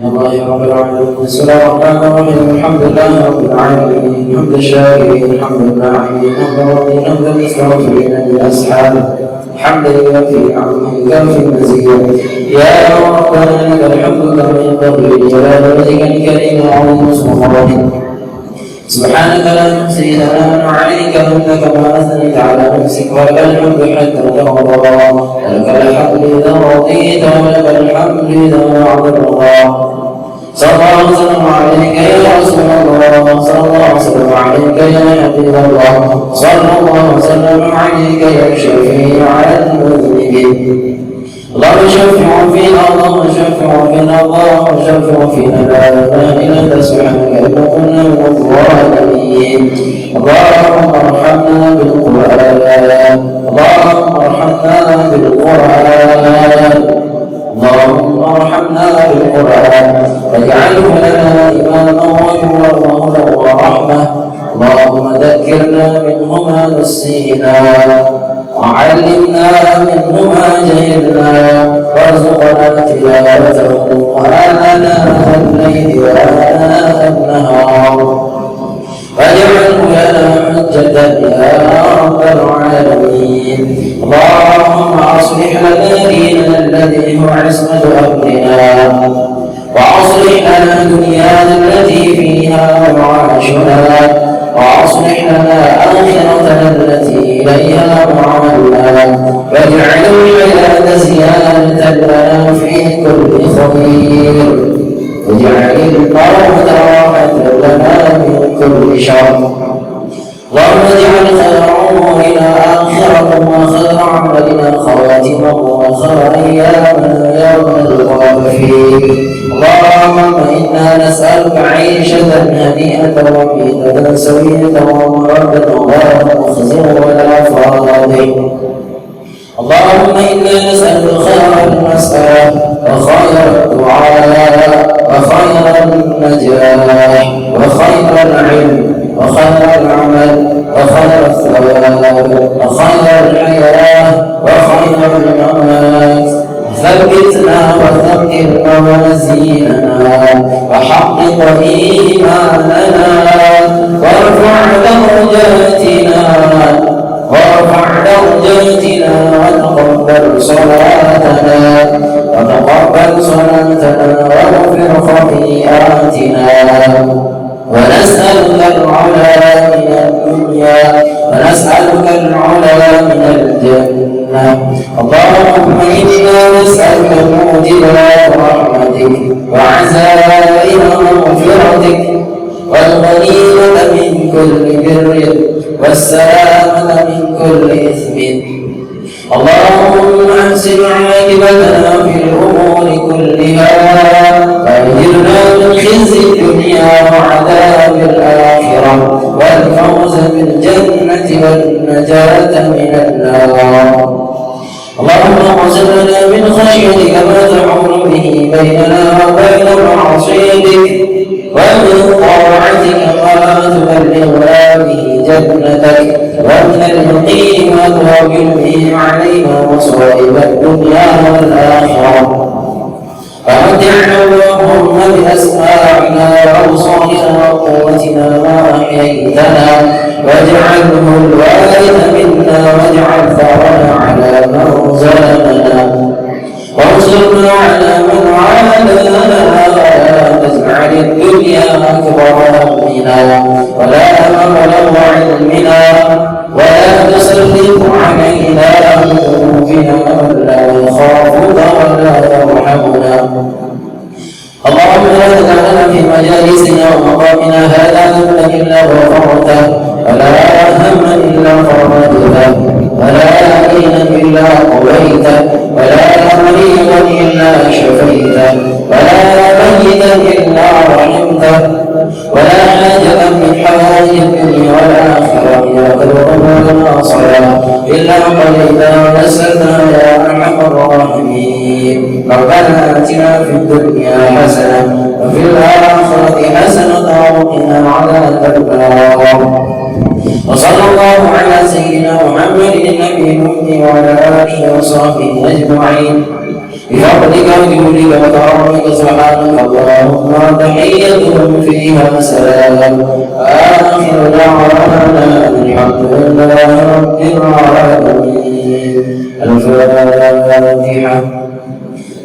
الله رب العالمين. بسم الله الرحمن الرحيم. الحمد لله رب العالمين حمد الشاكرين حمد الناعمين حمد الراضين حمد المستغفرين بالاسحار حمدا يوفي نعمه كافي مزيدا. يا ربنا لك الحمد كما ينبغي لجلال وجهك الكريم وعظيم سلطانك. سبحانك لا نحصي ثناء عليك انت كما اثنيت على نفسك ولك الحمد حتى ترضى ولك الحمد اذا رضيت ولك الحمد اذا وعد الله. صلى الله وسلم عليك يا رسول الله صلى الله وسلم عليك يا حبيب الله صلى الله وسلم عليك يا شفيع المذنبين. اللهم شفع فينا اللهم شفع فينا اللهم شفع فينا لا اله الا انت سبحانك انا كنا من الظالمين. اللهم ارحمنا بالقران اللهم ارحمنا بالقران اللهم ارحمنا بالقران واجعله لنا اماما ونورا وهدى ورحمه. اللهم ذكرنا منه ما نسينا وعلمنا منه ما جهلنا وارزقنا تلاوته آناء الليل وآناء النهار واجعله لنا حجة يا رب العالمين. اللهم أصلح لنا ديننا الذي هو عصمة أمرنا وأصلح لنا دنيانا التي فيها معاشنا وأصلح لنا آخرتنا التي إليها معادنا واجعل الحياة زيادة لنا في كل خير واجعل الموت راحة لنا من كل شر. اللهم اجعل خير أمورنا آخرة وخير عملنا خواتمه وخير أيامنا يوم نلقاك فيه. اللهم إنا نسألك عيشة هنيئة وميتة سوية ومردة غير مخزن ولا فاضح. اللهم إنا نسألك خير المسألة وخير الدعاء وخير النجاح وخير العلم وخير العمل وخير الثواب وخير الحياة وخير الممات. ثبتنا وثبت موازيننا وحقق إيماننا وارفع درجاتنا وتقبل صلاتنا واغفر خطيئاتنا. ونسألك العلا من الدنيا ونسألك العلا من الجنة. اللهم إنا نسألك موجبات رحمتك وعزائم مغفرتك والغنيمة من كل بر والسلامة من كل إثم. اللهم أحسن عاقبتنا في الأمور كلها وأجرنا من خزي الدنيا وعذاب الآخرة والفوز بالجنة والنجاة من النار. اللهم اقسم لنا من خشيتك ما تحول به بيننا وبين معصيتك ومن طاعتك ما تبلغنا به جنتك ومن اليقين ما تهون به علينا مصائب الدنيا والآخرة. فمتعنا اللهم بأسماعنا وأبصارنا وقوتنا ما أحييتنا واجعله الوارث منا واجعل ثارنا على من ظلمنا وانصرنا على من عادانا ولا تجعل الدنيا أكبر همنا ولا مبلغ علمنا ولا تسلط علينا ذنوبنا ولا يخافك ولا يرحمنا. اللهم لا تدع لنا في مجالسنا ومقامنا هذا ذنبا إلا غفرته ولا هما إلا فرجته ولا دينا إلا قضيته ولا مريضا إلا شفيته ولا ميتا إلا رحمته ولا حاجة من حوائج الدنيا والآخرة يا قدرنا صلاة إلا قضيتها ونسألنا يا أرحم الراحمين. ربنا آتنا في الدنيا حسنة وفي الآخرة حسنة وقنا عذاب النار. وصلى الله على سيدنا محمد النبي الأمي وعلى آله وصحبه أجمعين. بفضلك وجودك وكرمك سبحانك اللهم تحيتهم فيها سلام آخر دعوانا الحمد لله رب العالمين. الفاتحة.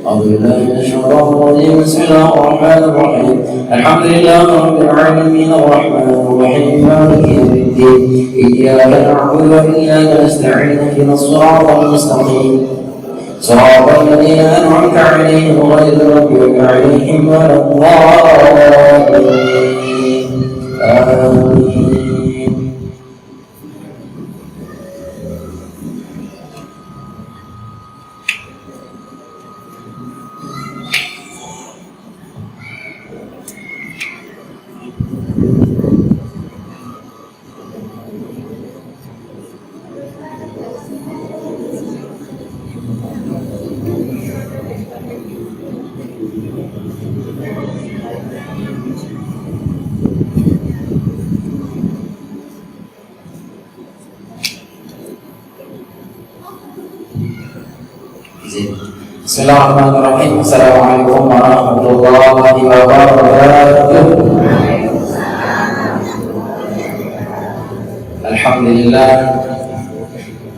أعوذ بالله من الشيطان الرجيم. بسم الله الرحمن الرحيم. الحمد لله رب العالمين الرحمن الرحيم مالك يوم الدين إياك نعبد وإياك نستعين اهدنا الصراط المستقيم صراط الذين أنعمت عليهم غير المغضوب عليهم ولا الضالين. آمين. Bismillahirrahmanirrahim. Assalamualaikum warahmatullahi wabarakatuh.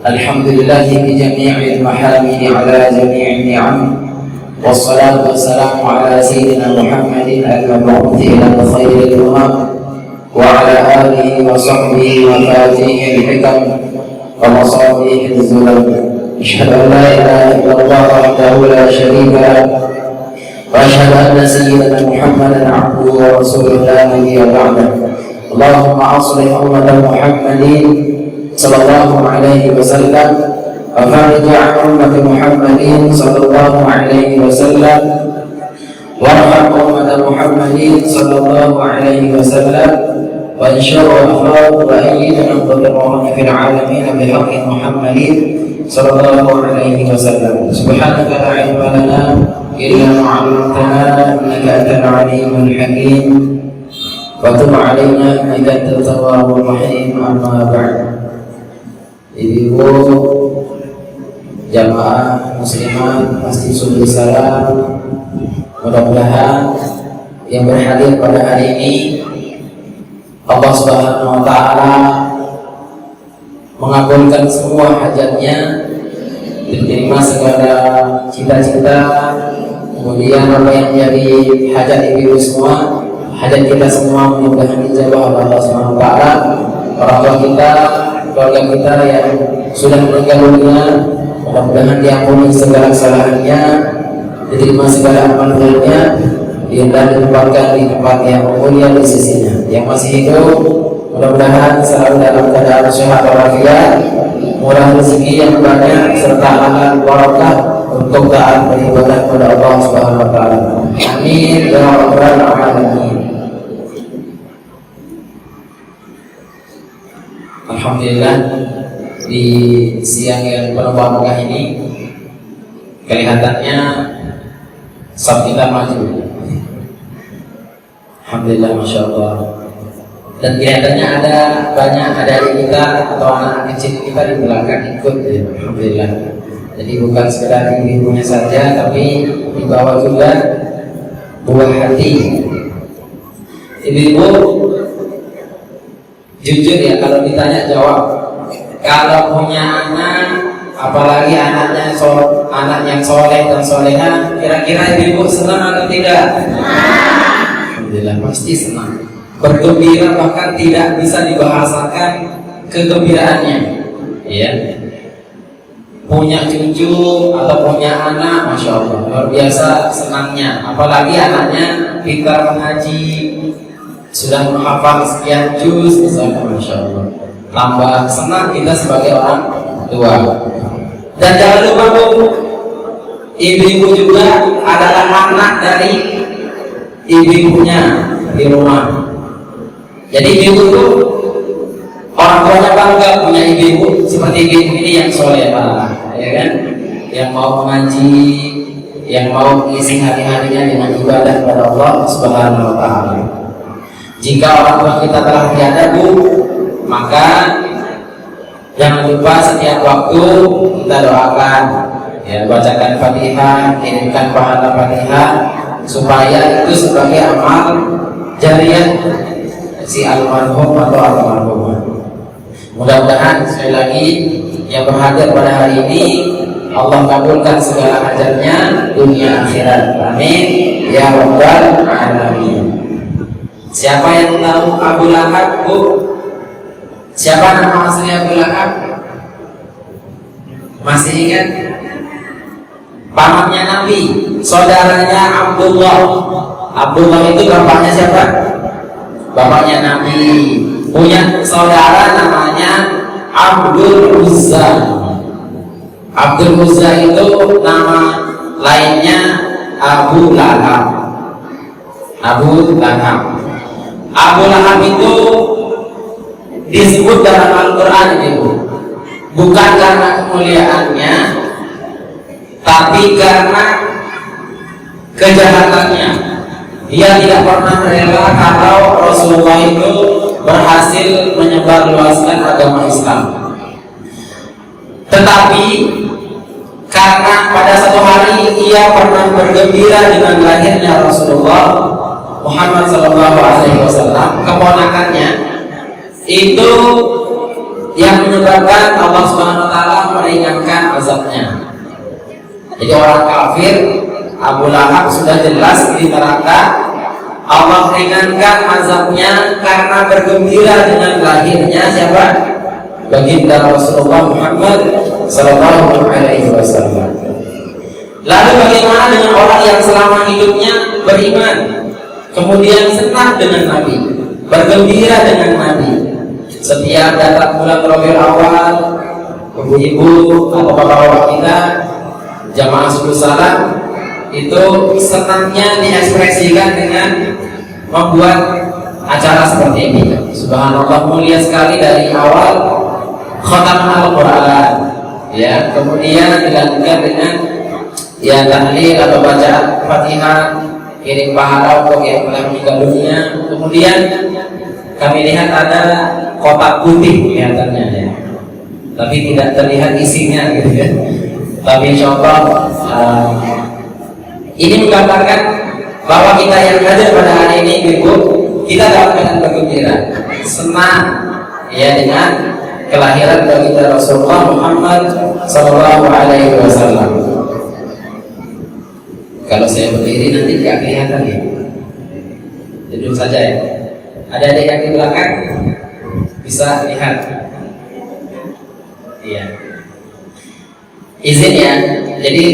Alhamdulillah bi jami'il mahamidi ala jami'in ni'am. Wassalatu wassalamu ala sayyidina Muhammadin al-mab'uthi ila khairil umam wa ala alihi wa sahbihi wa fatihil hikam wa masabihil zulal. أشهد أن لا إله إلا الله وحده لا شريك له وأشهد أن سيدنا محمدا عبده ورسوله لا نبي بعده. اللهم أصلح أمة محمد صلى الله عليه وسلم وفرج عن أمة محمد صلى الله عليه وسلم وارحم أمة محمد صلى الله عليه وسلم وانشر أخلاق وأيد من ضرهم في العالمين بحق محمد صلى الله عليه وسلم. سبحانك لا علم لنا إلا ما علمتنا إنك أنت العليم الحكيم وتب علينا إنك أنت التواب الرحيم. أما بعد. Ibu jamaah muslimat pasti sudah salam. Mudah-mudahan yang berhadir pada hari ini Allah Subhanahu wa Ta'ala mengabulkan semua hajatnya, diterima segala cita-cita, kemudian apa yang menjadi hajat ibu semua, hajat kita semua mudah-mudahan dijawab oleh Allah Subhanahu wa Ta'ala. Orang tua kita, keluarga kita yang sudah meninggal dunia, mudah-mudahan diampuni segala kesalahannya, diterima segala amalnya, dan ditempatkan di tempat yang mulia di sisinya. Yang masih hidup mudah-mudahan selalu dalam keadaan sehat walafiat, murah rezeki yang banyak serta halal barakah untuk taat beribadah kepada Allah Subhanahu wa Ta'ala. Amin ya rabbal alamin. Alhamdulillah, di siang yang penuh barakah ini kelihatannya saf kita maju. Alhamdulillah, masya Allah. Dan kelihatannya ada banyak adik kita atau anak kecil kita di belakang ikut, ya. Alhamdulillah. Jadi bukan sekedar ibunya saja, tapi dibawa juga buah hati. Ibu-ibu, jujur ya, kalau ditanya jawab. Kalau punya anak, apalagi anak yang soleh dan soleha, kira-kira ibu senang atau tidak? Alhamdulillah, pasti senang, bergembira, bahkan tidak bisa dibahasakan kegembiraannya. Ya, punya cucu atau punya anak, masya Allah, luar biasa senangnya. Apalagi anaknya pintar mengaji, sudah menghafal sekian juz, misalnya, masya Allah, tambah senang kita sebagai orang tua. Dan jangan lupa Bu, ibu-ibu juga adalah anak dari ibu-ibunya di rumah. Jadi ibu itu orang tuanya bangga punya ibu seperti ibu ini yang solehah, ya kan? Yang mau mengaji, yang mau mengisi hari-harinya dengan ibadah kepada Allah Subhanahu wa Ta'ala. Jika orang tua kita telah tiada Bu, maka jangan lupa setiap waktu kita doakan, Ya, bacakan Fatihah, kirimkan pahala Fatihah supaya itu sebagai amal jariah si almarhum atau almarhumah. Mudah-mudahan sekali lagi yang berhadir pada hari ini Allah kabulkan segala hajatnya dunia akhirat. Amin ya rabbal alamin. Siapa yang tahu Abu Lahab, Bu? Siapa nama asli Abu Lahab? Masih ingat? Pamannya Nabi, saudaranya Abdullah. Abdullah itu bapaknya siapa? Bapaknya Nabi. Punya saudara namanya Abdul Uzza. Abdul Uzza itu nama lainnya Abu Lahab. Abu Lahab. Abu Lahab itu disebut dalam Al-Quran itu bukan karena kemuliaannya, tapi karena kejahatannya. Dia tidak pernah rela kalau Rasulullah itu berhasil menyebarluaskan agama Islam. Tetapi karena pada satu hari ia pernah bergembira dengan lahirnya Rasulullah Muhammad SAW, keponakannya, itu yang menyebabkan Allah Subhanahu Wa Taala meringankan azabnya. Jadi orang kafir Abu Lahab sudah jelas di neraka, Allah ringankan azabnya karena bergembira dengan lahirnya siapa? Baginda Rasulullah Muhammad SAW. Lalu bagaimana dengan orang yang selama hidupnya beriman, kemudian senang dengan Nabi, bergembira dengan Nabi? Setiap datang bulan Rabiul Awal, ibu-ibu atau bapak-bapak kita, jamaah subuh salam, itu senangnya diekspresikan dengan membuat acara seperti ini. Subhanallah, mulia sekali dari awal khatam Al-Quran, ya, kemudian dilanjutkan dengan ya tahlil atau baca Fatihah, kirim pahala untuk yang telah meninggal dunia. Kemudian kami lihat ada kotak putih kelihatannya, ya, tapi tidak terlihat isinya gitu ya. Tapi insyaallah ini menggambarkan bahwa kita yang hadir pada hari ini, Ibu, kita dalam keadaan bergembira, senang ya dengan kelahiran baginda Rasulullah Muhammad SAW. Kalau saya berdiri nanti tidak kelihatan ya, duduk saja ya. Ada yang di belakang bisa lihat. Iya. Izin ya. Jadi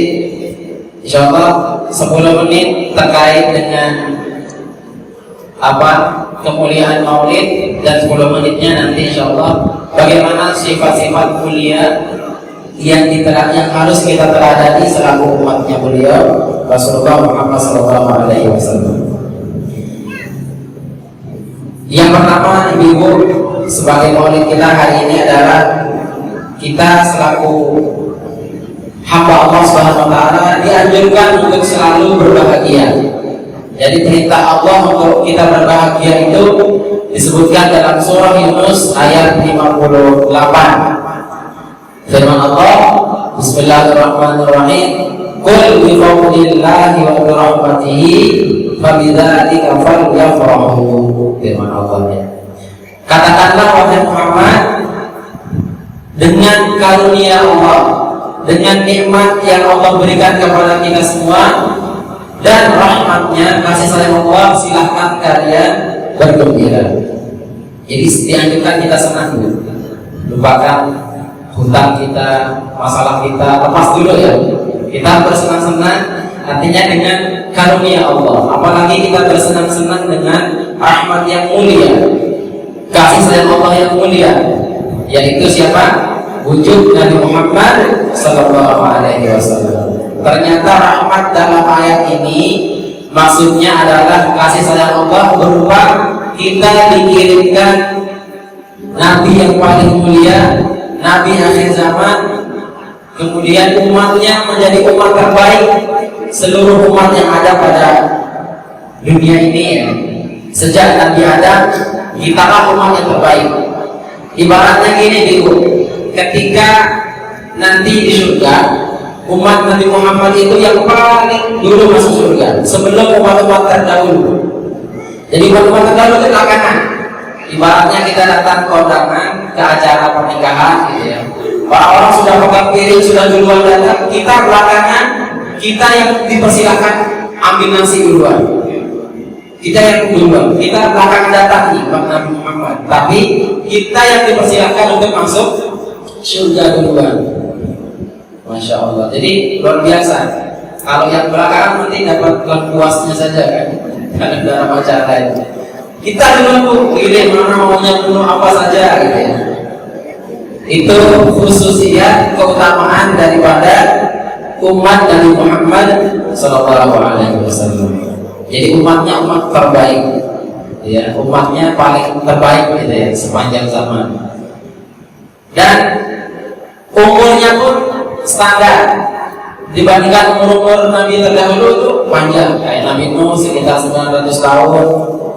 insyaallah 10 menit terkait dengan apa kemuliaan Maulid, dan 10 menitnya nanti insyaallah bagaimana sifat-sifat mulia yang harus kita teladani selaku umatnya beliau Rasulullah Muhammad SAW. Yang pertama, Ibu, sebagai Maulid kita hari ini adalah kita selaku hamba Allah Subhanahu Wa Taala dianjurkan untuk selalu berbahagia. Jadi perintah Allah untuk kita berbahagia itu disebutkan dalam surah Yunus ayat 58. Firman Allah, Bismillahirrahmanirrahim, Qul bi fadlillahi wa bi rahmatihi fabidzalika falyafrahu. Firman Allah, ya. Katakanlah wahai Muhammad, dengan karunia Allah, dengan nikmat yang Allah berikan kepada kita semua dan rahmatnya, kasih sayang Allah, silahkan kalian bergembira. Jadi dianjurkan kita senang dulu, lupakan hutang kita, masalah kita, lepas dulu ya. Kita bersenang-senang artinya dengan karunia Allah. Apalagi kita bersenang-senang dengan rahmat yang mulia, kasih sayang Allah yang mulia, yaitu siapa? Wujud Nabi Muhammad SAW. Ternyata rahmat dalam ayat ini maksudnya adalah kasih sayang Allah berupa kita dikirimkan Nabi yang paling mulia, Nabi akhir zaman, kemudian umatnya menjadi umat terbaik seluruh umat yang ada pada dunia ini, ya. Sejak Nabi Adam, kitalah umat yang terbaik. Ibaratnya gini, Ibu, ketika nanti di surga umat Nabi Muhammad itu yang paling dulu masuk surga sebelum umat-umat terdahulu. Jadi umat-umat terdahulu itu belakangan. Ibaratnya kita datang ke undangan, ke acara pernikahan gitu ya. Orang-orang sudah pegang piring, sudah duluan datang, kita belakangan, kita yang dipersilakan ambil nasi duluan. Kita yang duluan, kita belakangan datang nih Nabi Muhammad. Tapi kita yang dipersilakan untuk masuk surga duluan. Masya Allah. Jadi luar biasa. Kalau yang belakangan nanti dapat puasnya saja kan, karena dalam acara itu. Kita dulu pilih mana maunya dulu apa saja gitu ya. Itu khususnya keutamaan daripada umat Nabi Muhammad Sallallahu Alaihi Wasallam. Jadi umatnya umat terbaik, ya umatnya paling terbaik gitu ya sepanjang zaman. Dan umurnya pun standar dibandingkan umur Nabi terdahulu itu panjang. Kayak Nabi Nuh sekitar 900 tahun,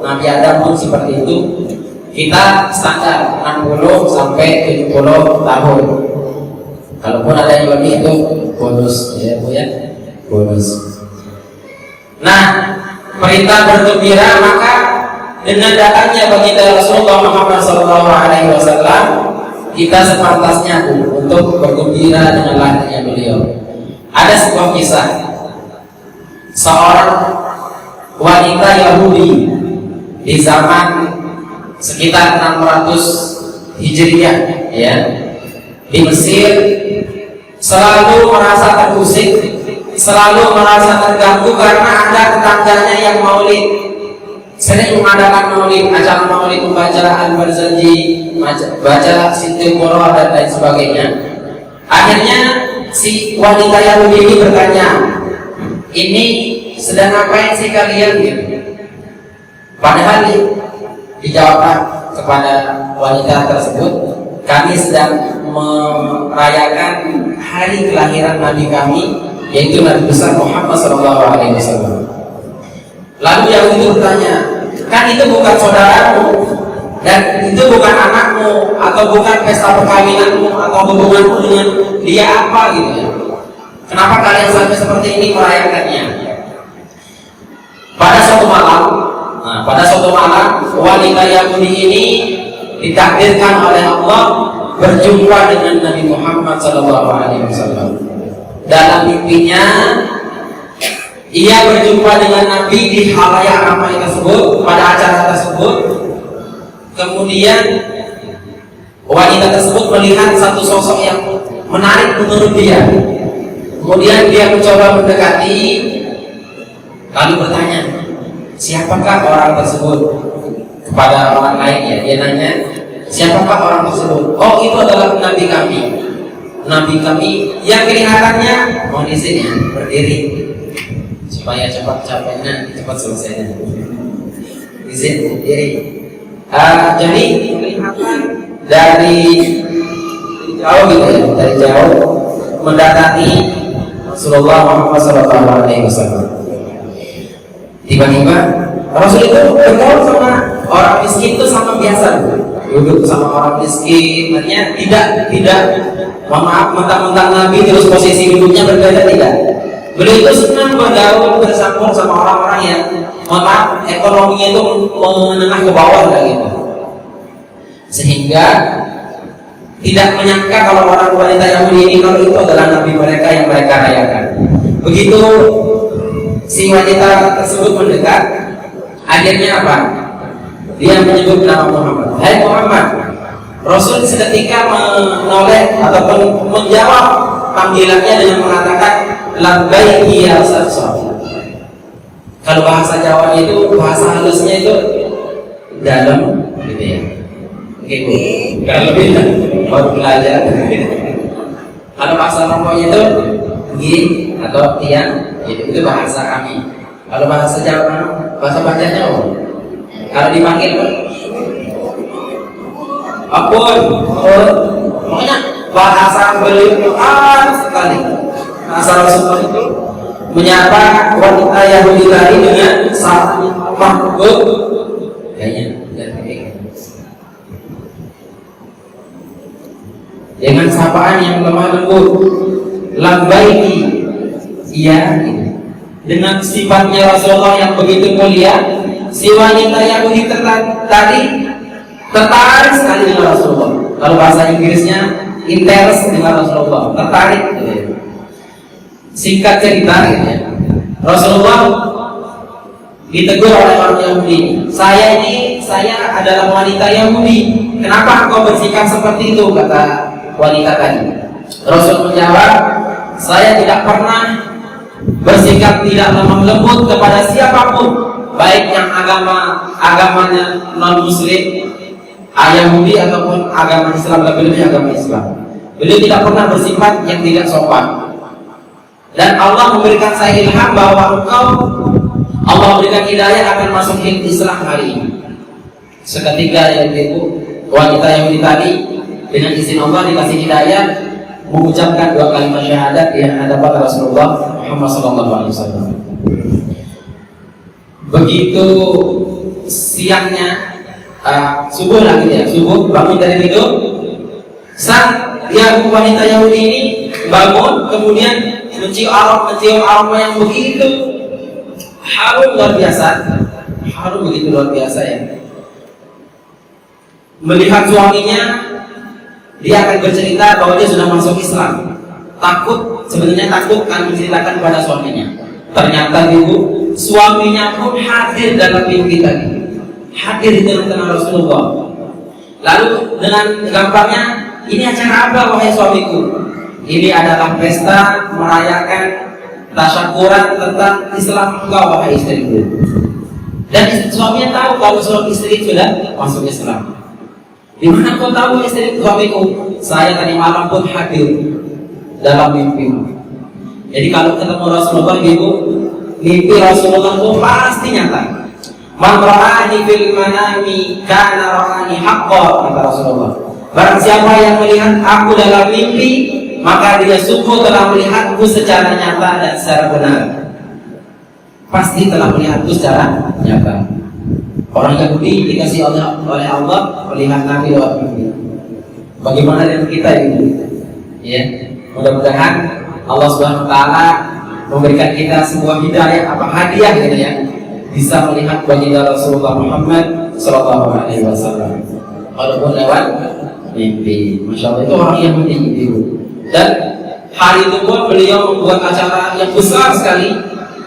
Nabi Adam pun seperti itu. Kita standar 60 sampai 70 tahun. Kalaupun ada yang lebih itu bonus ya Bu ya, bonus. Nah, perintah bergembira maka dengan datangnya baginda Rasulullah Muhammad SAW, kita sepantasnya untuk bergembira dengan lahirnya beliau. Ada sebuah kisah seorang wanita Yahudi di zaman sekitar 600 Hijriah ya, di Mesir, selalu merasa terusik, selalu merasa terganggu karena ada tetangganya yang maulid, sering mengadakan maulid, acara maulid, membaca Al-Barzanji, baca Sintil Qur'an dan lain sebagainya. Akhirnya si wanita Yahudi ini bertanya, ini sedang ngapain sih kalian gitu? Padahal dijawab kepada wanita tersebut, kami sedang merayakan hari kelahiran Nabi kami, yaitu Nabi besar Muhammad SAW. Lalu yang itu bertanya, kan itu bukan saudaramu, dan itu bukan anakmu, atau bukan pesta perkawinanmu, atau hubunganmu dengan dia apa gitu ya? Kenapa kalian sampai seperti ini merayakannya? Pada suatu malam, wanita Yahudi ini ditakdirkan oleh Allah berjumpa dengan Nabi Muhammad SAW. Dalam mimpinya, ia berjumpa dengan Nabi di halayak ramai tersebut, pada acara tersebut. Kemudian wanita tersebut melihat satu sosok yang menarik menurut dia. Kemudian dia mencoba mendekati, lalu bertanya, siapakah orang tersebut? Kepada orang lain ya, dia nanya, siapakah orang tersebut? Oh, itu adalah Nabi kami. Nabi kami yang kelihatannya mau di sini berdiri supaya cepat capeknya, cepat selesainya. Izin berdiri. Jadi kelihatan dari jauh gitu ya, dari jauh mendatangi Rasulullah Muhammad SAW. Tiba-tiba Rasul itu bergaul sama orang miskin itu sama biasa, duduk sama orang miskin, artinya tidak maaf mentang-mentang Nabi terus posisi duduknya berbeda, tidak. Beliau itu senang bergaul bersambung sama orang-orang yang maaf ekonominya itu menengah ke bawah gitu, sehingga tidak menyangka kalau orang wanita Yahudi ini kalau itu adalah Nabi mereka yang mereka rayakan. Begitu si wanita tersebut mendekat, akhirnya apa? Dia menyebut nama Muhammad. Hai Muhammad. Rasul seketika menoleh ataupun menjawab panggilannya dengan mengatakan labbaik ya Rasul. Kalau bahasa Jawa itu, bahasa halusnya itu dalam gitu ya. Oke Bu, kalau lebih baru belajar. Kalau bahasa Rombongnya itu gini atau tiang, itu bahasa kami. Kalau bahasa Jawa, bahasa bacanya kalau dipanggil apun, makanya bahasa beliau sekali. Bahasa Rasulullah itu menyapa wanita Yahudi tadi dengan makhluk kayaknya dengan sapaan yang lemah lembut. labbaiki, iya, dengan sifatnya Rasulullah yang begitu mulia, si wanita Yahudi tadi tertarik sekali dengan Rasulullah. Kalau bahasa Inggrisnya interest dengan Rasulullah, tertarik. Singkat cerita, ya, Rasulullah ditegur oleh orang Yahudi. Saya adalah wanita Yahudi. Kenapa engkau bersikap seperti itu? Kata wanita tadi. Rasul menjawab, saya tidak pernah bersikap tidak lemah lembut kepada siapapun, baik yang agamanya non Muslim, Yahudi ataupun agama Islam, lebih-lebih agama Islam. Beliau tidak pernah bersifat yang tidak sopan. Dan Allah memberikan saya ilham bahwa Allah memberikan hidayah akan masuk Islam hari ini. Seketika itu wanita Yahudi tadi dengan izin Allah dikasih hidayah mengucapkan 2 kalimat syahadat di hadapan Rasulullah Muhammad SAW. Begitu siangnya, subuh lah gitu ya, subuh bangun dari tidur, saat yang wanita Yahudi ini bangun, kemudian mencium aroma yang begitu harum luar biasa, begitu luar biasa ya. Melihat suaminya, dia akan bercerita bahwa dia sudah masuk Islam. Sebenarnya takut kan menceritakan kepada suaminya. Ternyata ibu, suaminya pun hadir dalam mimpi tadi, hadir di tengah-tengah Rasulullah. Lalu dengan gampangnya, ini acara apa wahai suamiku? Ini adalah pesta merayakan tasyakuran tentang Islam engkau wahai istriku. Dan suaminya tahu kalau suami istri sudah masuk Islam. Di mana kau tahu istri suamiku? Saya tadi malam pun hadir dalam mimpi. Jadi kalau ketemu Rasulullah ibu, mimpi Rasulullah itu pasti nyata. Man ra'ani fil manami kana ra'ani haqqan, kata Rasulullah. Barang siapa yang melihat aku dalam mimpi, maka dia sungguh telah melihatku secara nyata dan secara benar. Pasti telah melihatku secara nyata. Orang Yahudi dikasih oleh Allah melihat Nabi lewat mimpi. Bagaimana dengan kita ini? Ya, mudah-mudahan Allah Subhanahu Wa Taala memberikan kita sebuah hidayah, hadiah gitu ya, bisa melihat baginda Rasulullah Muhammad SAW. Walaupun lewat mimpi. Masya Allah, itu orang yang Yahudi. Dan hari itu pun beliau membuat acara yang besar sekali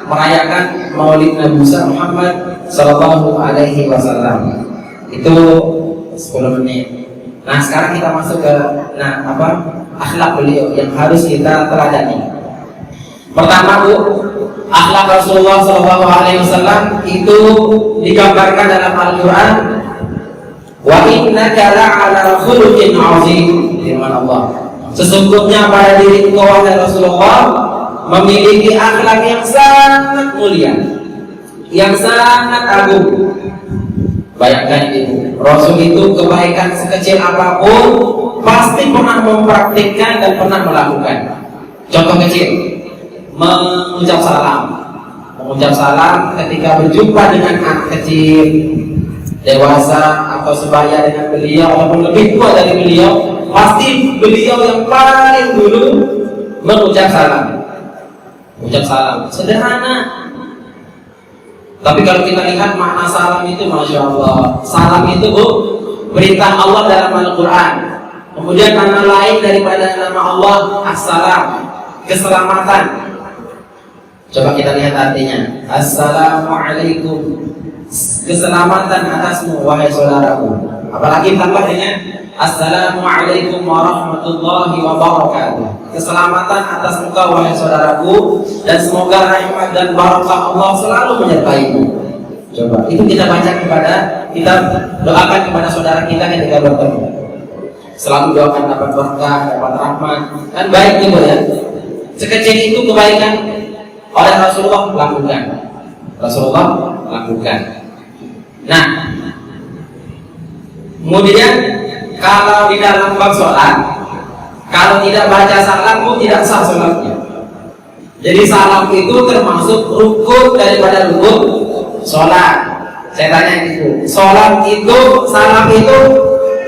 merayakan Maulid Nabi Muhammad Sallallahu Alaihi Wasallam. Itu 10 menit. Nah sekarang kita masuk ke akhlak beliau yang harus kita teladani. Pertama Bu, akhlak Rasulullah Sallallahu Alaihi Wasallam itu digambarkan dalam Al-Quran. Wa innaka la'ala khuluqin 'azim, firman Allah. Sesungguhnya pada diri engkau wahai Rasulullah memiliki akhlak yang sangat mulia, yang sangat agung. Bayangkan itu, Rasul itu kebaikan sekecil apapun pasti pernah mempraktikkan dan pernah melakukan. Contoh kecil, mengucap salam ketika berjumpa dengan anak kecil, dewasa atau sebaya dengan beliau ataupun lebih tua dari beliau, pasti beliau yang paling dulu mengucap salam. Ucap salam sederhana, tapi kalau kita lihat makna salam itu, masya Allah, salam itu Bu, perintah Allah dalam Al-Quran. Kemudian makna lain daripada nama Allah As-Salam, keselamatan. Coba kita lihat artinya, Assalamualaikum, keselamatan atasmu wahai saudaraku. Apalagi tambah dengan Assalamualaikum warahmatullahi wabarakatuh, keselamatan atas engkau wahai saudaraku, dan semoga rahmat dan barakah Allah selalu menyertaimu. Coba itu kita doakan kepada saudara kita ketika bertemu. Selalu doakan dapat berkah, dapat rahmat, kan baik gitu ya. Sekecil itu kebaikan oleh Rasulullah lakukan. Nah, kemudian kalau di dalam bab sholat, kalau tidak baca salam pun tidak sah sholatnya. Jadi salam itu termasuk rukun daripada rukun sholat. Saya tanya itu, salam itu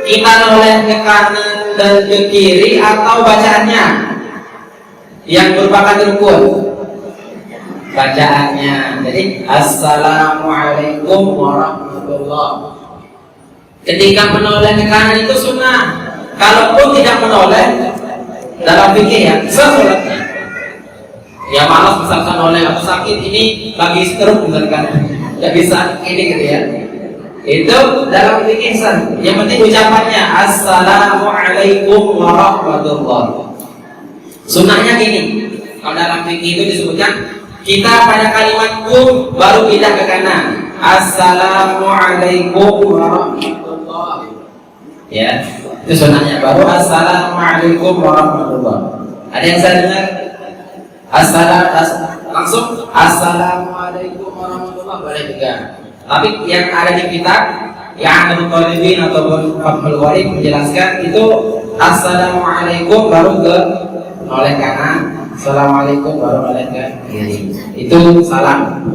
kita noleh ke kanan dan ke kiri atau bacaannya? yang merupakan rukun bacaannya. Jadi Assalamualaikum warahmatullah. Ketika menoleh ke kanan itu sunnah. Kalaupun tidak menoleh dalam fikih ya, sholatnya. Ya malas misalkan noleh atau sakit ini lagi stroke misalkan, nggak bisa ini gitu ya. Itu dalam fikih sah. Yang penting ucapannya Assalamualaikum warahmatullah. Sunnahnya gini. Kalau dalam fikih itu disebutkan kita pada kalimat kum baru pindah ke kanan. Assalamualaikum warahmatullah. Ya, itu sunnahnya. Baru Assalamualaikum warahmatullah. Ada yang saya dengar? Langsung Assalamualaikum warahmatullah boleh juga. Tapi yang ada di kitab yang Ibnu Talibin ataupun Fathul Warid menjelaskan itu Assalamualaikum baru ke oleh kanan, Assalamualaikum baru oleh ke kiri. Itu salam.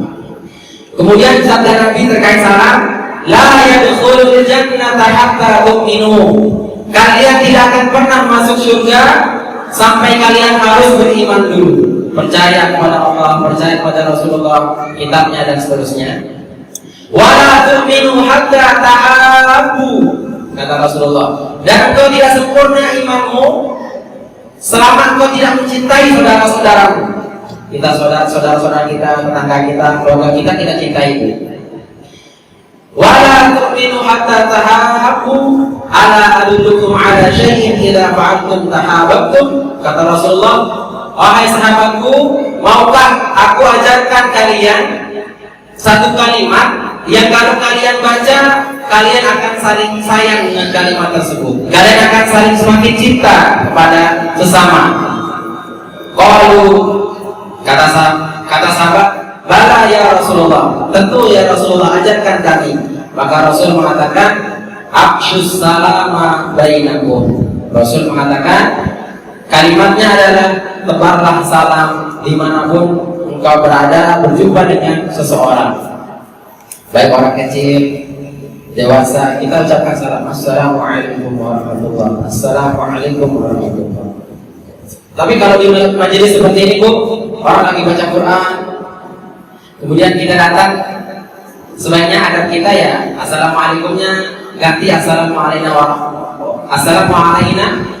Kemudian sabda Nabi terkait salam, la yadkhulul jannata hatta tu'minu. Kalian tidak akan pernah masuk surga sampai kalian harus beriman dulu. Percaya kepada Allah, percaya kepada Rasulullah, kitabnya dan seterusnya. Wala tu'minu hatta ta'abu, kata Rasulullah. Dan engkau tidak sempurna imanmu selama engkau tidak mencintai saudara-saudaramu. Kita saudara-saudara kita, tetangga kita, keluarga kita cintai itu. Wala tu'minu hatta tahabbu ala adullukum ala syai'in idza fa'altum tahabbtum, kata Rasulullah. Wahai sahabatku, maukah aku ajarkan kalian satu kalimat yang kalau kalian baca, kalian akan saling sayang dengan kalimat tersebut. Kalian akan saling semakin cinta kepada sesama. Qalu, kata sahabat, bala ya Rasulullah, tentu ya Rasulullah, ajarkan kami. Maka Rasul mengatakan, afshus salama bainakum. Rasul mengatakan, kalimatnya adalah tebarlah salam dimanapun engkau berada, berjumpa dengan seseorang, baik orang kecil, dewasa, kita ucapkan salam. Assalamualaikum warahmatullah. Assalamualaikum warahmatullah. Tapi kalau di majelis seperti ini Bu, orang lagi baca Quran, kemudian kita datang, sebaiknya adab kita ya Assalamualaikumnya ganti Assalamualaikum warahmatullah. Assalamualaikum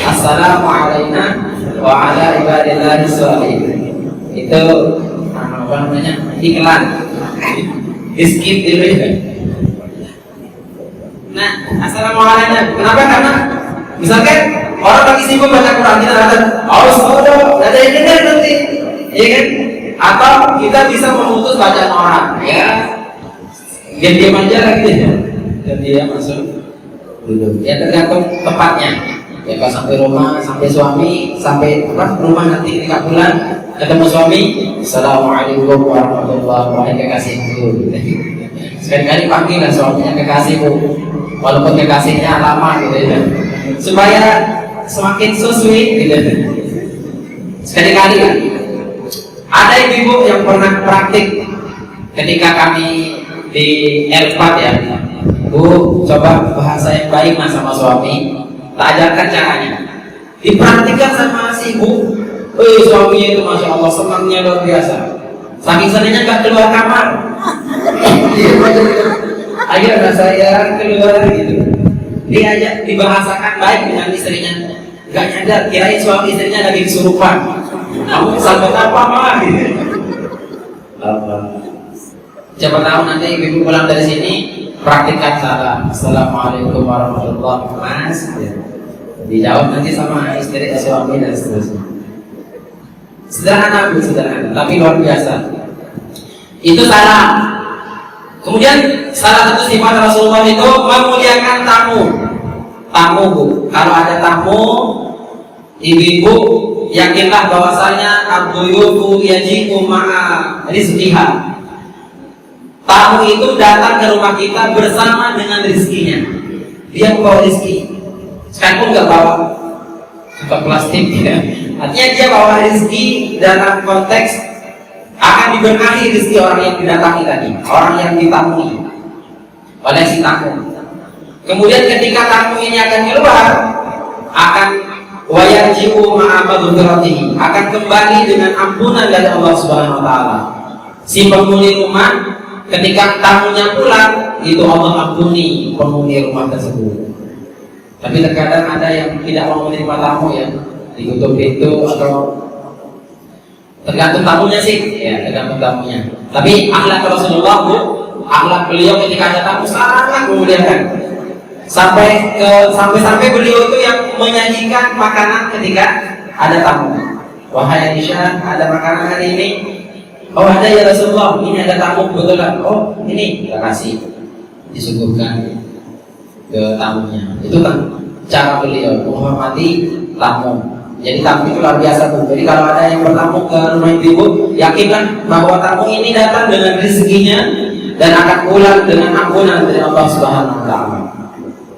Assalamualaikum wa ala ibadillahi sholihin. Itu apa namanya, iklan di skip dulu ya. Nah, Assalamualaikum. Kenapa? Karena misalkan orang lagi sibuk baca Quran, kita datang, nggak ada yang dengar nanti, ya kan? Atau kita bisa memutus bacaan orang, ya. Diam aja lagi ya. Dan dia masuk dulu. Ya tergantung tempatnya. Ya kalau sampai rumah, sampai suami, sampai rumah nanti 3 bulan ketemu suami, Assalamualaikum warahmatullahi wabarakatuh, kekasihku. Sekali-kali panggil lah suaminya kekasihku, walaupun kekasihnya lama gitu ya, supaya semakin sweet gitu. Sekali-kali kan. Ada ibu yang pernah praktik ketika kami di Elpat ya, Bu, coba bahasa yang baik mas sama suami, tak ajarkan caranya, diperhatikan sama si ibu. Suaminya itu masya Allah senangnya luar biasa, saking senangnya gak keluar kamar. Ayo anak saya keluar gitu, diajak dibahasakan baik dengan istrinya, gak nyadar kirain suami istrinya lagi kesurupan. Kamu sahabat apa mah gitu. Siapa tahu nanti ibu pulang dari sini praktikkan salam. Assalamualaikum warahmatullahi wabarakatuh, mas. Dijawab nanti sama istri suami dan seterusnya. Sederhana Bu, sederhana, tapi luar biasa. Itu salam. Kemudian salah satu sifat Rasulullah itu memuliakan tamu. Tamu Bu, kalau ada tamu, ibu-ibu yakinlah bahwasanya ad-duyufu yaji'u ma'a rizqiha. Tamu itu datang ke rumah kita bersama dengan rizkinya. Dia membawa rizki, sekalipun nggak bawa cukup plastik ya. Artinya dia bawa rizki dalam konteks akan diberkahi rizki orang yang didatangi tadi, orang yang ditamui oleh si tamu. Kemudian ketika tamu ini akan keluar, akan wayarji'u ma'amaghfiratihi, akan kembali dengan ampunan dari Allah Subhanahu wa taala. Si penghuni rumah ketika tamunya pulang, itu Allah ampuni penghuni rumah tersebut. Tapi terkadang ada yang tidak mau menerima tamu ya, ditutup pintu atau tergantung tamunya sih, ya tergantung tamunya. Tapi akhlak Rasulullah, akhlak beliau ketika ada tamu sangat memuliakan. Sampai beliau itu yang menyajikan makanan ketika ada tamu. Wahai Aisyah, ada makanan hari ini? Oh ada ya Rasulullah, ini ada tamu kebetulan. Oh ini, kita kasih, disuguhkan ke tamunya. Itu kan cara beliau menghormati tamu. Jadi tamu itu luar biasa tuh. Jadi kalau ada yang bertamu ke rumah ibu, yakinlah bahwa tamu ini datang dengan rezekinya dan akan pulang dengan ampunan dari Allah Subhanahu wa taala.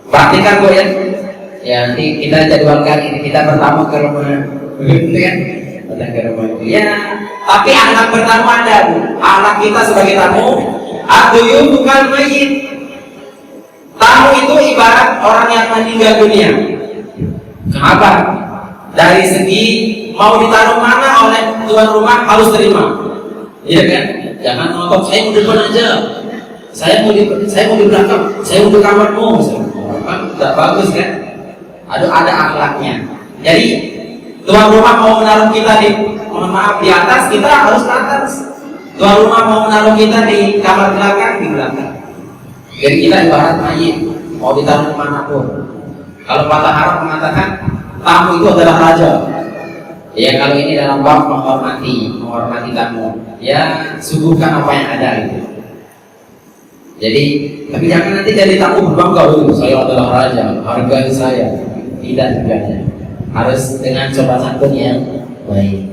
Praktikan Bu ya. Ya nanti kita jadwalkan ini, kita bertamu ke rumah gitu kan. Datang ke rumah ibu. Ya, tapi anak bertamu ada Bu. Anak kita sebagai tamu, aduh bukan mayit. Tamu itu ibarat orang yang meninggal dunia. Kenapa? Dari segi mau ditaruh mana oleh tuan rumah harus terima, iya kan? Jangan ngotot, saya mau di depan aja, saya mau di belakang, saya mau di kamarmu, kan tidak bagus kan? Ada akhlaknya. Jadi tuan rumah mau menaruh kita di, mohon maaf, di atas, kita harus ke atas. Tuan rumah mau menaruh kita di kamar belakang, di belakang. Jadi kita ibarat mayit, mau ditaruh dimanapun. Kalau patah Arab mengatakan tamu itu adalah raja. Ya kalau ini dalam bab menghormati tamu. Ya suguhkan apa yang ada gitu. Jadi tapi jangan nanti jadi tamu berbangga, saya adalah raja, hargai saya. Tidak juga. Harus dengan sopan santun yang baik.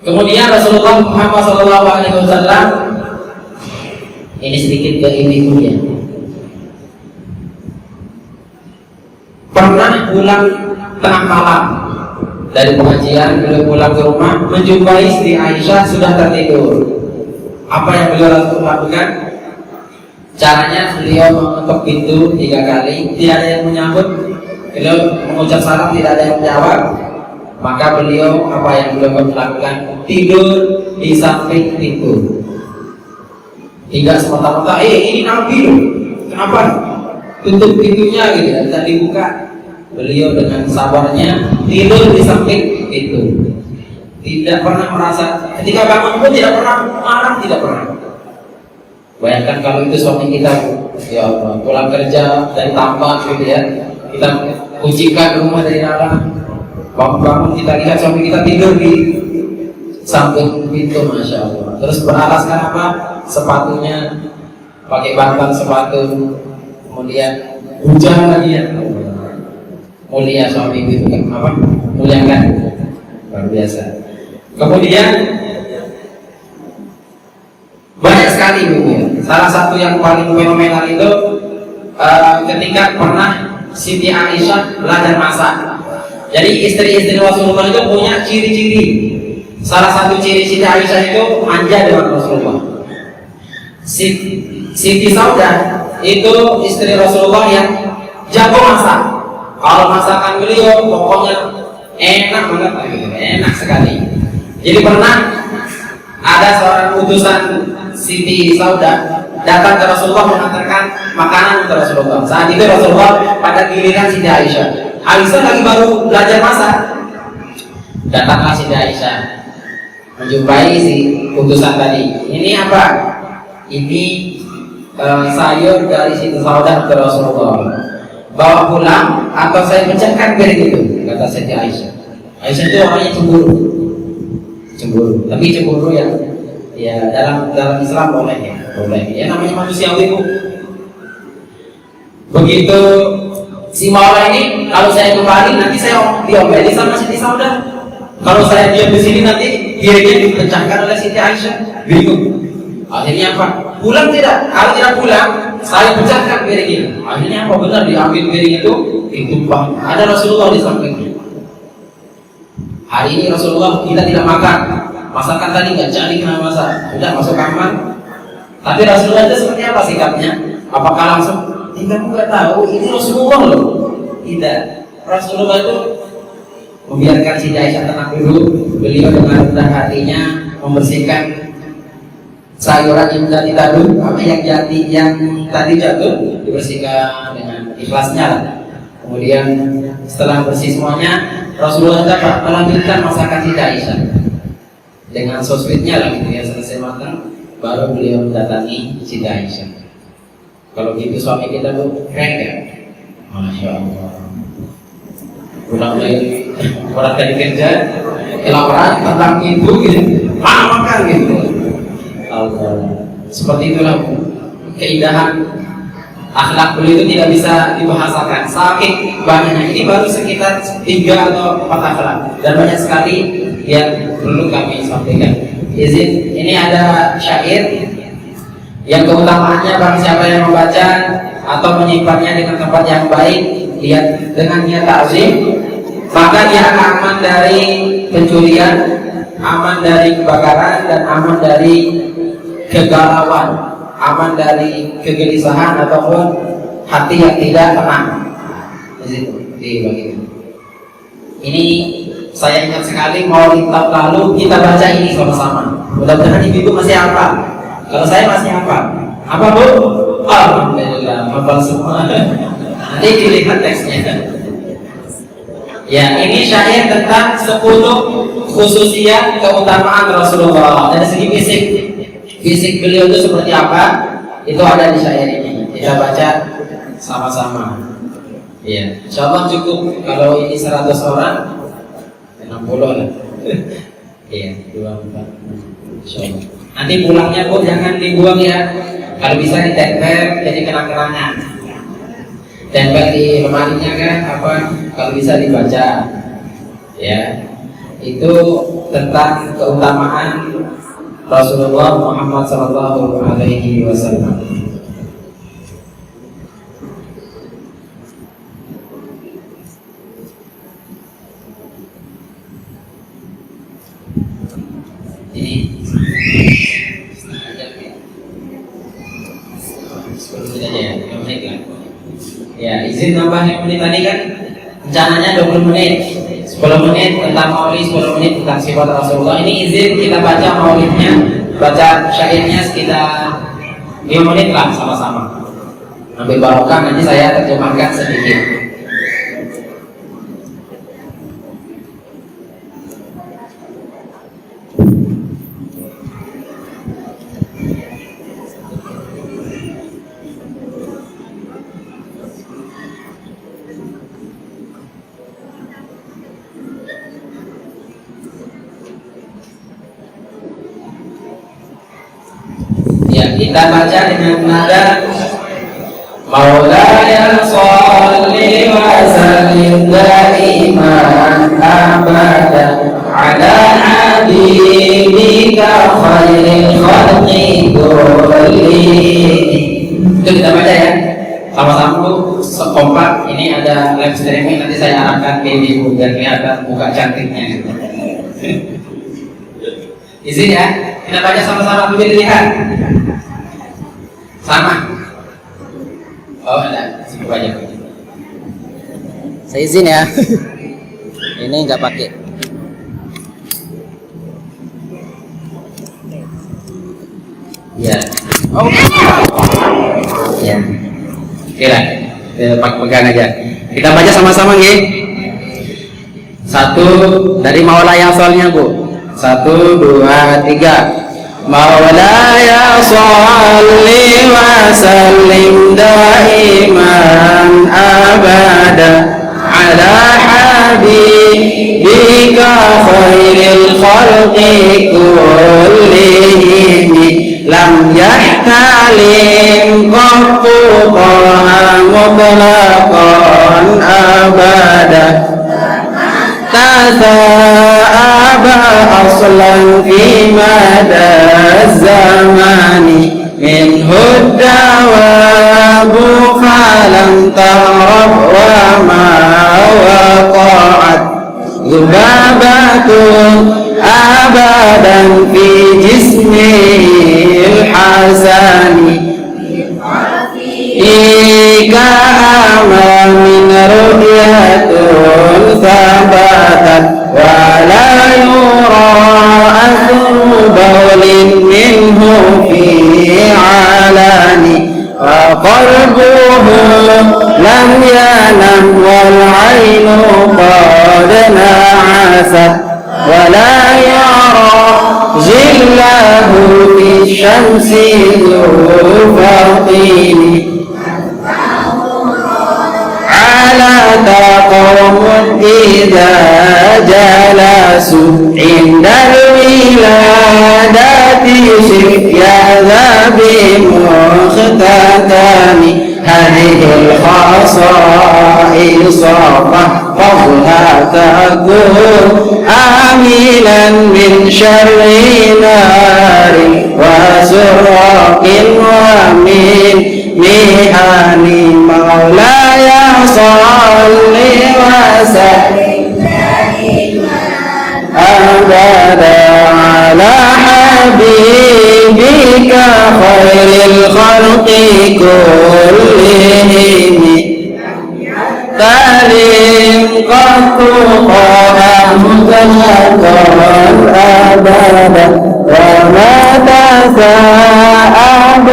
Kemudian Rasulullah Muhammad SAW ini sedikit keilmuannya. Pernah pulang tengah malam dari pengajian, beliau pulang ke rumah menjumpai istri Aisyah sudah tertidur. Apa yang beliau lakukan? Caranya beliau mengetuk pintu 3 kali, tidak ada yang menyambut. Beliau mengucap salam, tidak ada yang menjawab. Maka beliau apa yang beliau lakukan? Tidur di samping pintu. Tidak semata-mata, ini Nabi loh, kenapa tutup pintunya gitu ya, tidak dibuka. Beliau dengan sabarnya tidur di samping pintu. Tidak pernah merasa, ketika bangun pun tidak pernah marah, tidak pernah. Bayangkan kalau itu suami kita, ya Allah, pulang kerja dari tampak gitu ya, kita kuncikan rumah dari dalam, bangun-bangun kita lihat suami kita tidur di samping pintu, Masya Allah. Terus beralaskan apa? Sepatunya pakai bantal sepatu, kemudian hujan lagi ya. Mulia suami itu kan apa? Muliakan, luar biasa. Kemudian banyak sekali Bu. Salah satu yang paling fenomenal itu ketika pernah Siti Aisyah belajar masak. Jadi istri-istri Rasulullah itu punya ciri-ciri. Salah satu ciri Siti Aisyah itu manja dengan Rasulullah. Siti Saudah itu istri Rasulullah yang jago masak. Kalau masakan beliau pokoknya enak banget, enak sekali. Jadi pernah ada seorang utusan Siti Saudah datang ke Rasulullah mengantarkan makanan ke Rasulullah. Saat itu Rasulullah pada giliran Siti Aisyah. Aisyah lagi baru belajar masak. Datanglah Siti Aisyah menjumpai si utusan tadi. Ini apa? Ini sayur dari Siti Saudah ke Rasulullah. Bawa pulang atau saya pecahkan piring itu, kata Siti Aisyah. Aisyah itu orangnya cemburu, tapi cemburu yang ya dalam Islam boleh ya namanya manusiawi Bu. Begitu si Maula ini, kalau saya kembali nanti saya diomeli sama Siti Saudah. Kalau saya diam di sini nanti piringnya dipecahkan oleh Siti Aisyah. Bingung. Akhirnya apa? Pulang tidak? Kalau tidak pulang, saya pecahkan piring ini. Akhirnya apa? Benar diambil piring itu, ditumpah. Ada Rasulullah di sampingnya. Hari ini Rasulullah kita tidak makan. Masakan tadi nggak jadi kena masak. Sudah masuk kamar. Tapi Rasulullah itu seperti apa sikapnya? Apakah langsung kamu nggak tahu ini Rasulullah loh. Tidak, Rasulullah itu membiarkan Siti Aisyah tenang dulu. Beliau dengan rendah hatinya membersihkan sayuran yang tadi jatuh dibersihkan dengan ikhlasnya lah. Kemudian setelah bersih semuanya, Rasulullah dapat melanjutkan masakan Siti Aisyah dengan soswitnya lah gitu ya. Selesai matang, baru beliau mendatangi Siti Aisyah. Kalau gitu suami kita tuh keren ya, masya Allah. Orang dari kerja kelaparan tentang ibu gitu, makan gitu. Allah. Seperti itulah keindahan akhlak beliau itu tidak bisa dibahasakan. Saking banyaknya, ini baru sekitar 3 atau 4 akhlak dan banyak sekali yang perlu kami sampaikan. Izin, ini ada syair yang keutamaannya bagi siapa yang membaca atau menyimpannya dengan tempat yang baik, lihat dengan niat ta'zim, maka dia akan aman dari pencurian, aman dari kebakaran, dan aman dari kegalauan, aman dari kegelisahan ataupun hati yang tidak tenang. Ini saya ingat sekali Maulid tahun lalu kita baca ini sama-sama. Mudah-mudahan ibu masih hafal. Kalau saya masih hafal. Apa bu? Alhamdulillah, hafal semua. Nanti dilihat teksnya. Ya, ini syair tentang 10 khususiyat keutamaan Rasulullah. Dari segi fisik beliau itu seperti apa? Itu ada di syair ini. Kita baca sama-sama. Ya, insyaallah cukup. Kalau ini 100 orang, 60 lah. Iya, 24. Insyaallah. Nanti pulangnya Bu jangan dibuang ya. Kalau bisa ditempel jadi kenang-kenangan. Tempel di lemarinya kan apa? Kalau bisa dibaca. Ya. Itu tentang keutamaan Rasulullah Muhammad sallallahu alaihi wasallam. Ini seperti aja ya, 5 menit kan? Ya, izin nambah 5 menit tadi kan? Rencananya 20 menit, 10 menit tentang maulid, 10 menit tentang sifat Rasulullah. Ini izin kita baca maulidnya, baca syairnya sekitar 5 menit lah sama-sama. Ambil barokah, nanti saya terjemahkan sedikit. Kita baca dengan nada Maulaya sholli wa sallim daiman abadan ala habibika khairil khalqi kullihim. Itu kita baca ya sama-sama tuh sekompak. Ini ada live streaming, nanti saya arahkan ke ibu biar kelihatan muka cantiknya. Izin ya, kita baca sama-sama dulu dilihat. Sama. Oh ada, cukup aja. Saya izin ya. Ini nggak pakai. Ya. Oh. Ya. Kira. Pegang aja. Kita baca sama-sama nih. 1 dari Maulaya soalnya Bu. 1, 2, 3. Maulaya sholli wa sallim daiman abada ala habibika khairil khalqi kullihim lam yahtalim qattu mutlaqan abada tasa'aba aslan fi mada zamani min huddawabu falam tarab wa ma waqa'at zubabatun abadan fi jismil hasani قلبه لم ينم والعين قد نعست ولا يرى ظله في الشمس ذو فطين على قوم إذا جلسوا عند الولادة شفياذا بمختتم هذه الخصائص فاحفظها تكون آمنا من شر نار وسراق ومن مهان مولاي صل وسلم أبدا على حبيبك خير الخلق كلهم تلم قد قال مطلقا أبدا وما تساءل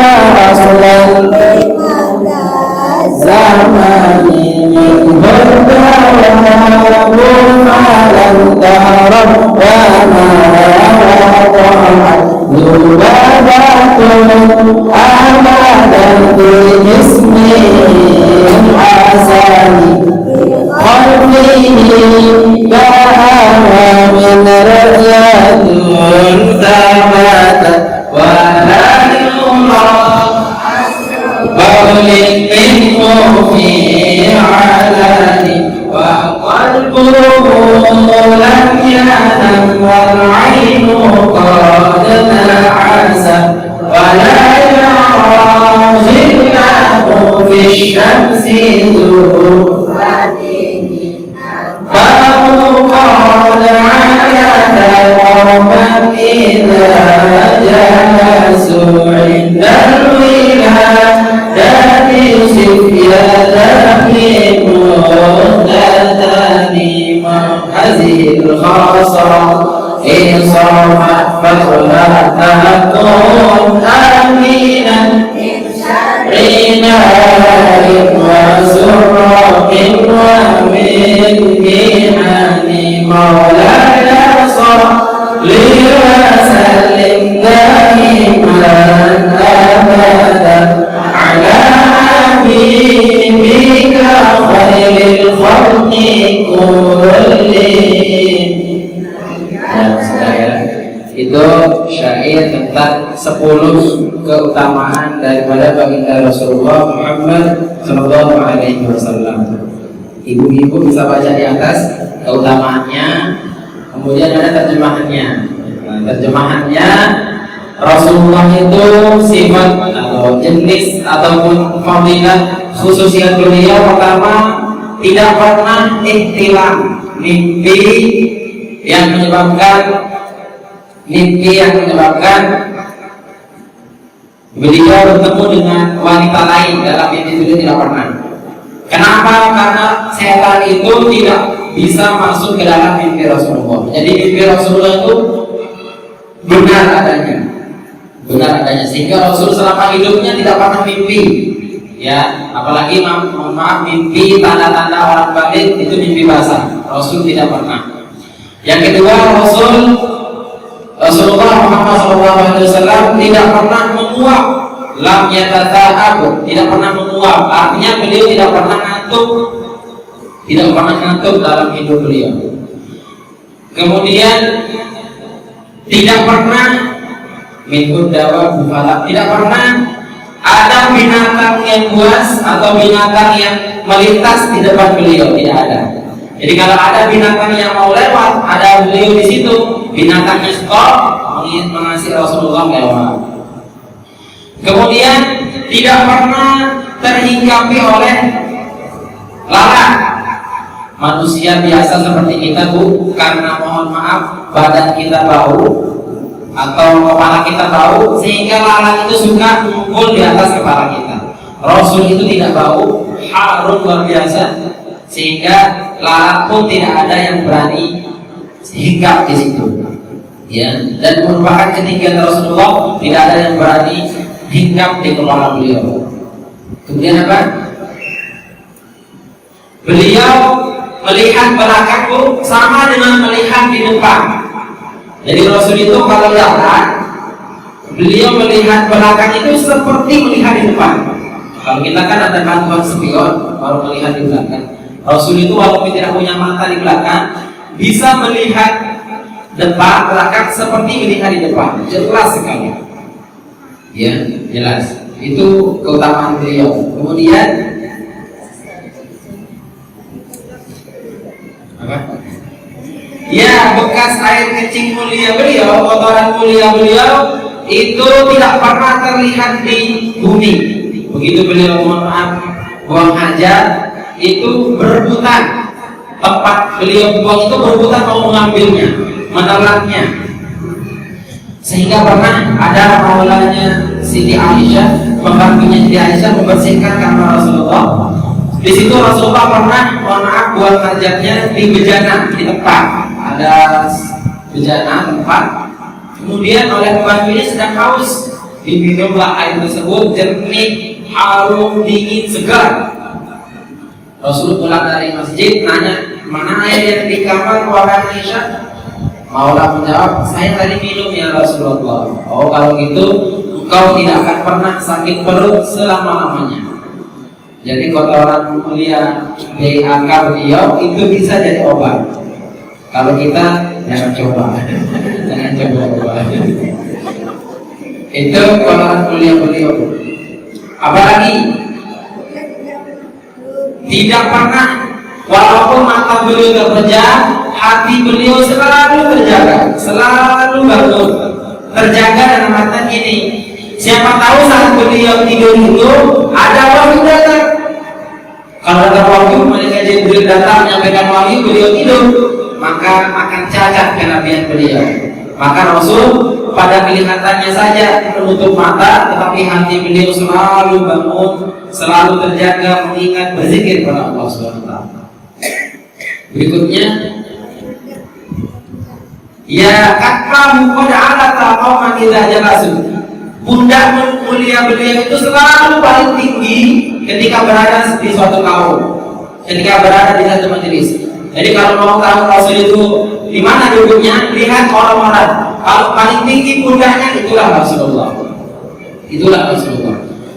أصلا زمان منه الدوام فلم ترى وما وقعت ذبابة أبدا في جسمه الحسن قلبه كهوى من رؤية ثبتت ولا يرى قول منه في علن وقلبه لم ينم والعين قد نعست ولا يرى ظله في الشمس ذو فهو قال على قوما إذا جلسوا عند الولادة شفياذا بمختتم هذه الخصائص فاحفظها تكن آمنا من نار وسراق ومن مهان مولاي صل وسلم دائما أبدا على حبيبك خير الخلق كلهم. Itu syair tentang 10 keutamaan daripada baginda Rasulullah Muhammad Sallallahu Alaihi Wasallam. Ibu-ibu bisa baca di atas keutamaannya, kemudian ada terjemahannya. Terjemahannya, Rasulullah itu sifat atau jenis ataupun fadilah khususiat beliau pertama tidak pernah ihtilam, mimpi yang menyebabkan beliau bertemu dengan wanita lain dalam mimpi itu tidak pernah. Kenapa? Karena setan itu tidak bisa masuk ke dalam mimpi Rasulullah. Jadi mimpi Rasulullah itu benar adanya, sehingga Rasul selama hidupnya tidak pernah mimpi. Ya, apalagi maaf mimpi tanda-tanda orang balik itu mimpi basah. Rasul tidak pernah. Yang kedua, Rasulullah Muhammad SAW tidak pernah menguap, lam yatata'ab, tidak pernah menguap. Artinya beliau tidak pernah ngantuk dalam hidup beliau. Kemudian tidak pernah minum dawa bufala, tidak pernah ada binatang yang buas atau binatang yang melintas di depan beliau, tidak ada. Jadi kalau ada binatang yang mau lewat, ada beliau di situ, binatangnya stop, mengasihi Rasulullah lewat. Kemudian tidak pernah terhinggapi oleh lalat. Manusia biasa seperti kita, Bu, karena mohon maaf badan kita bau atau kepala kita bau, sehingga lalat itu suka ngumpul di atas kepala kita. Rasul itu tidak bau, harum luar biasa, sehingga lalat pun tidak ada yang berani hinggap di situ. Ya, dan merupakan ketinggian Rasulullah, tidak ada yang berani hinggap di kepala beliau. Kemudian apa? Beliau melihat belakang sama dengan melihat di depan. Jadi Rasul itu kalau jalan, beliau melihat belakang itu seperti melihat di depan. Kalau kita kan ada bantuan spion, baru melihat di belakang. Rasul itu walaupun tidak punya mata di belakang, bisa melihat depan, belakang seperti melihat di depan. Jelas sekali. Ya, jelas. Itu keutamaan beliau. Kemudian apa? Ya, bekas air kencing mulia beliau, kotoran mulia beliau itu tidak pernah terlihat di bumi. Begitu beliau buang hajat, itu berebutan. Tempat beliau buang itu berebutan mau mengambilnya, menelannya. Sehingga pernah ada maulanya Siti Aisyah, pembantunya Siti Aisyah membersihkan kamar Rasulullah. Di situ Rasulullah pernah buang hajatnya di bejana, di tempat ada bejana tempat. Kemudian oleh pembantunya sedang haus, diminumlah air tersebut, jernih, harum, dingin, segar. Rasul pulang dari masjid, nanya, mana air yang di kamar wahai Aisyah? Maulah menjawab, saya tadi minum ya Rasulullah. Oh, kalau gitu engkau tidak akan pernah sakit perut selama-lamanya. Jadi kotoran mulia di akar beliau itu bisa jadi obat. Kalau kita jangan coba, jangan coba obat. Itu kotoran mulia beliau. Apalagi tidak pernah, walaupun mata beliau terpejam, hati beliau selalu terjaga, selalu bangun, terjaga dalam artian ini. Siapa tahu saat beliau tidur itu ada wahyu datang. Kalau ada wahyu, malaikat Jibril datang menyampaikan wahyu, beliau tidur, maka akan cacat kenabian beliau. Maka Rasul pada kelihatannya saja menutup mata, tetapi hati beliau selalu bangun, selalu terjaga, mengingat, berzikir kepada Allah SWT. Berikutnya, ya katfahu qad alata qauman idza jalasu. Pundak mulia beliau itu selalu paling tinggi ketika berada di suatu kaum, ketika berada di satu majelis. Jadi kalau mau tahu Rasul itu di mana duduknya, lihat orang-orang. Kalau paling tinggi pundaknya, itulah Rasulullah. Itulah Rasulullah.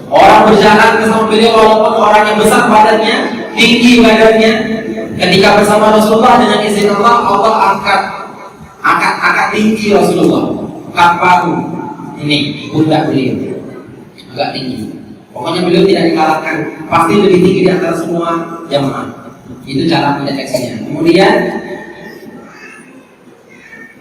Orang berjalan bersama beliau walaupun orangnya besar badannya, tinggi badannya, ketika bersama Rasulullah dengan izin Allah, Allah angkat tinggi Rasulullah. Kapahu ini pundak beliau agak tinggi. Pokoknya beliau tidak dikalahkan, pasti lebih tinggi di antara semua jamaah. Itu cara mendeteksinya. Kemudian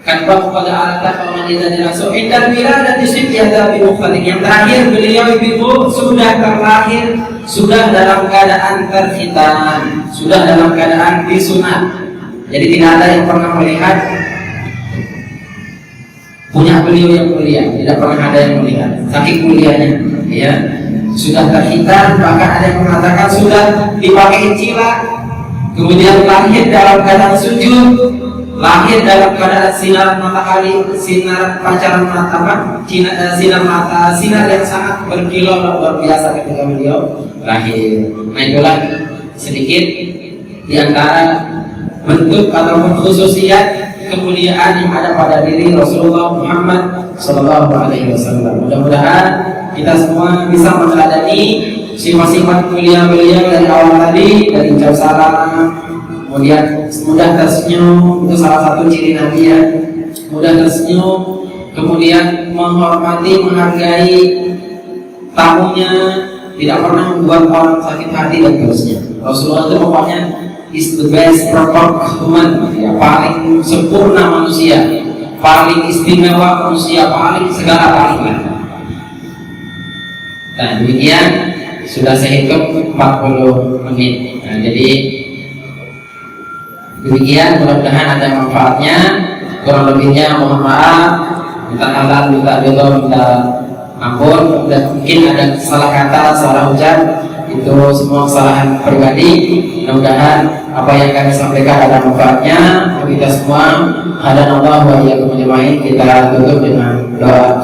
kanbah pada alat kalau kita dirasuk indah bila dan disip tiada bimukhtalin. Yang terakhir beliau itu sudah terlahir, sudah dalam keadaan terkhitan, sudah dalam keadaan disunat. Jadi tidak ada yang pernah melihat punya beliau yang mulia, tidak pernah ada yang melihat saking mulianya. Ya, sudah terkhitan, bahkan ada yang mengatakan sudah dipakai cilat. Kemudian lahir dalam keadaan sujud, lahir dalam keadaan sinar matahari, sinar pancaran matahari, sinar yang sangat berkilau luar biasa ketika beliau lahir. Nah, itulah sedikit di antara bentuk ataupun khususiat kemuliaan yang ada pada diri Rasulullah Muhammad SAW. Mudah-mudahan kita semua bisa meneladani sifat-sifat mulia beliau dari awal tadi, dari ucap salam, kemudian mudah tersenyum, itu salah satu ciri Nabi ya, mudah tersenyum, kemudian menghormati, menghargai tamunya, tidak pernah membuat orang sakit hati dan terusnya. Rasulullah itu pokoknya is the best perfect human, ya, paling sempurna manusia, paling istimewa manusia, paling segala paling. Nah, demikian sudah saya hitung 40 menit. Nah, jadi demikian, mudah-mudahan ada manfaatnya. Kurang lebihnya mohon maaf, minta halal, minta ridho, minta ampun. Mungkin ada salah kata, salah ucap, itu semua kesalahan pribadi. Mudah-mudahan apa yang kami sampaikan ada manfaatnya untuk kita semua. Hadanallahu wa iyyakum ajmain. Kita tutup dengan doa.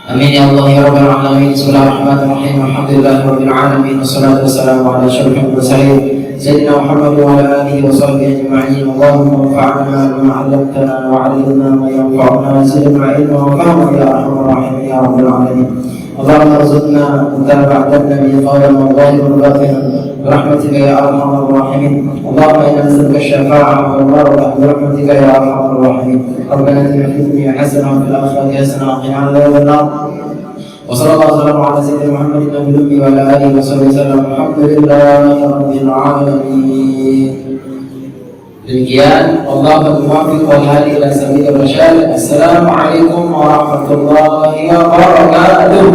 Amin ya Allah ya Rabbal Alamin. Bismillahirrahmanirrahim. Alhamdulillahirabbil alamin. Wassalatu wassalamu ala asyrofil mursalin sayyidina Muhammad wa ala alihi wa sahbihi ajma'in. Allahumma anfa'na bima 'allamtana wa 'allimna ma yanfa'una wa zidna ilman wa fahman ya arhamar rahimin ya Rabbal Alamin. Allahumma arzuqna mutaba'atan nabiyyi qawlan wa zahiran wa batinan birahmatika ya arhamar rahimin. Allahumma inna nas'aluka asy-syafa'ata wal barakata birahmatika ya arhamar rahimin. Rabbana atina fid dunya hasanah wa fil akhirati hasanah wa qina adzabannar. Wassallallahu ala sayyidina Muhammadin nabiyil ummi wa ala alihi wa sahbihi wasallam. Alhamdulillahi rabbil alamin. Demikian Allah bermuwafiq wal hadi ila sabilir rasyad. Assalamualaikum warahmatullahi wabarakatuh.